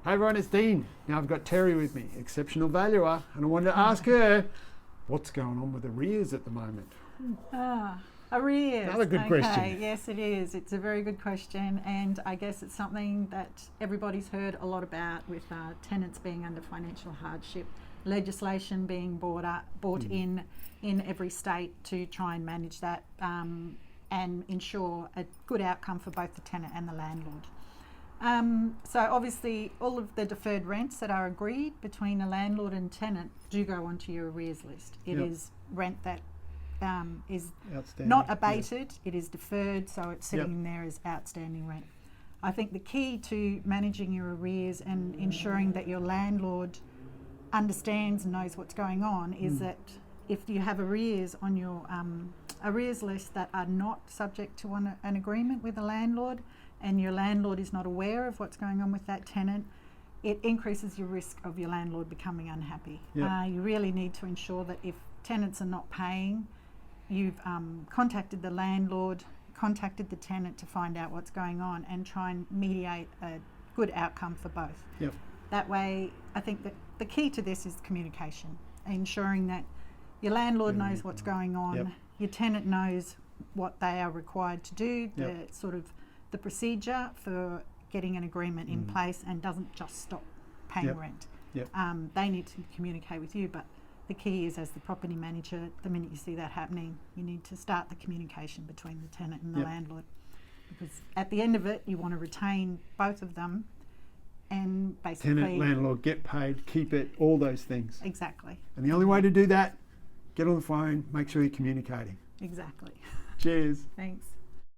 Hey everyone, it's Dean. Now I've got Teri with me, exceptional valuer, and I wanted to ask her what's going on with arrears at the moment. Arrears. Another good question. Yes, it is. It's a very good question, and I guess it's something that everybody's heard a lot about with tenants being under financial hardship, legislation being brought in every state to try and manage that and ensure a good outcome for both the tenant and the landlord. So obviously all of the deferred rents that are agreed between a landlord and tenant do go onto your arrears list. It is rent that is not abated, it is deferred, so it's sitting there as outstanding rent. I think the key to managing your arrears and ensuring that your landlord understands and knows what's going on is that if you have arrears on your arrears list that are not subject to an agreement with a landlord, and your landlord is not aware of what's going on with that tenant, it increases your risk of your landlord becoming unhappy. You really need to ensure that if tenants are not paying, you've contacted the landlord, contacted the tenant to find out what's going on and try and mediate a good outcome for both. That way, I think that the key to this is communication, ensuring that your landlord knows what's going on, your tenant knows what they are required to do, the procedure for getting an agreement in place, and doesn't just stop paying rent. They need to communicate with you, but the key is, as the property manager, the minute you see that happening, you need to start the communication between the tenant and the landlord, because at the end of it you want to retain both of them and basically Tenant, landlord, get paid, keep it, all those things. Exactly. And the only way to do that, get on the phone, make sure you're communicating. Exactly. Cheers. Thanks.